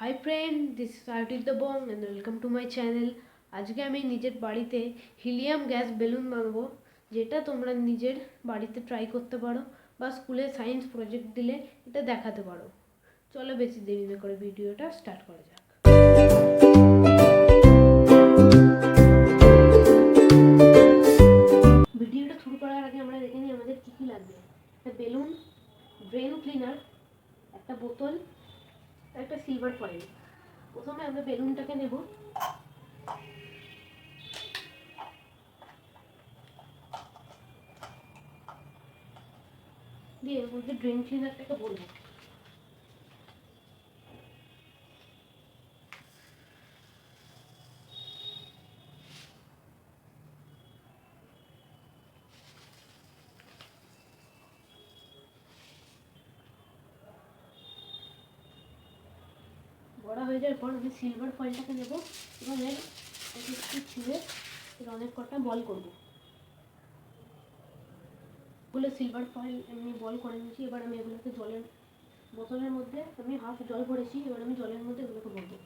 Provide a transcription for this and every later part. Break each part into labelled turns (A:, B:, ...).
A: Hi friend, this is Arctic the Bong and welcome to my channel. আজকে আমি নিজের বাড়িতে হিলিয়াম গ্যাস বেলুন বানাবো, যেটা তোমরা নিজের বাড়িতে ট্রাই করতে পারো বা স্কুলে সায়েন্স প্রজেক্ট দিলে এটা দেখাতে পারো। চলো বেশি দেরি না করে ভিডিওটা স্টার্ট করা যাক। ভিডিওটা শুরু করার আগে আমরা দেখে নিই আমাদের কী কী লাগবে। একটা বেলুন, ড্রেন ক্লিনার, একটা বোতল, একটা সিলভার ফয়েল। প্রথমে আমরা বেলুনটাকে নেব, দিয়ে এর মধ্যে ড্রেন ক্লিনারটাকে ভরবো। বড়া হয়ে যাওয়ার পর আমি সিলভার ফয়েলটাকে নেব এবং এর একটু ছিঁড়ে এর অনেক কটা বল করবো। এগুলো সিলভার ফয়েল এমনি বল করে নিয়েছি। এবার আমি এগুলোকে জলের বোতলের মধ্যে আমি হাফ জল ভরেছি, এবার আমি জলের মধ্যে এগুলোকে ভরবো।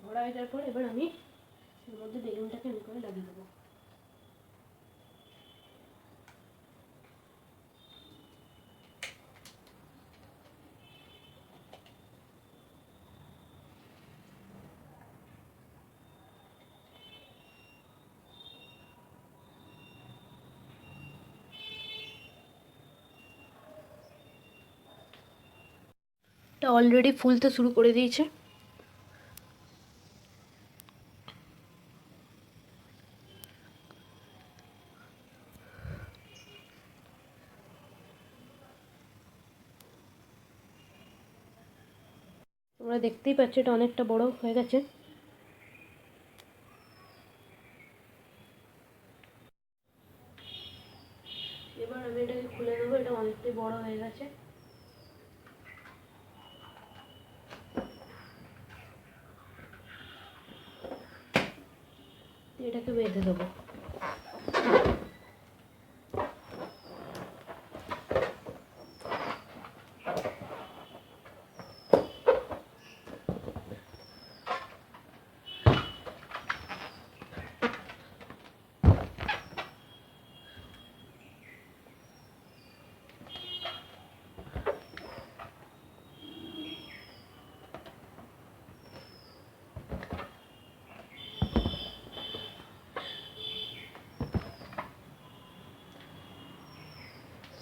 A: ভরা হয়ে যাওয়ার পর এবার আমি এর মধ্যে বেলুনটাকে এমনি করে লাগিয়ে দেবো। এটা অলরেডি ফুলতে শুরু করে দিয়েছে। তোমরা দেখতেই পাচ্ছ এটা অনেকটা বড় হয়ে গেছে। এবার আমি এটাকে খুলে নেবো, এটা অনেকটাই বড় হয়ে গেছে। এটাকে বেঁধে দেবো।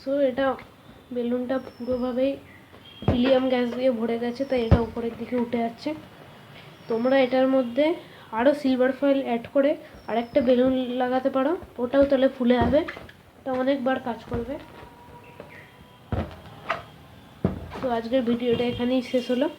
A: সো এটা বেলুনটা পুরোভাবেই হিলিয়াম গ্যাস দিয়ে ভরে গেছে, তাই এটা উপরের দিকে উঠে যাচ্ছে। তোমরা এটার মধ্যে আরও সিলভার ফয়েল অ্যাড করে আরেকটা বেলুন লাগাতে পারো, ওটাও তাহলে ফুলে যাবে, এটা অনেকবার কাজ করবে। তো আজকের ভিডিওটা এখানেই শেষ হলো।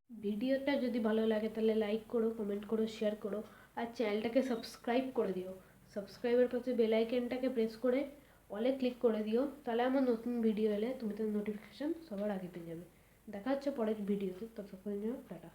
A: ভিডিওটা যদি ভালো লাগে তাহলে লাইক করো, কমেন্ট করো, শেয়ার করো আর চ্যানেলটাকে সাবস্ক্রাইব করে দিও। সাবস্ক্রাইবের পাশে বেল আইকনটাকে প্রেস করে অলে ক্লিক করে দিও, তাহলে আমার নতুন ভিডিও এলে তুমি তো নোটিফিকেশান সবার আগে পেয়ে যাবে। দেখা হচ্ছে পরের ভিডিওতে, ততক্ষণ জন্য টাটা।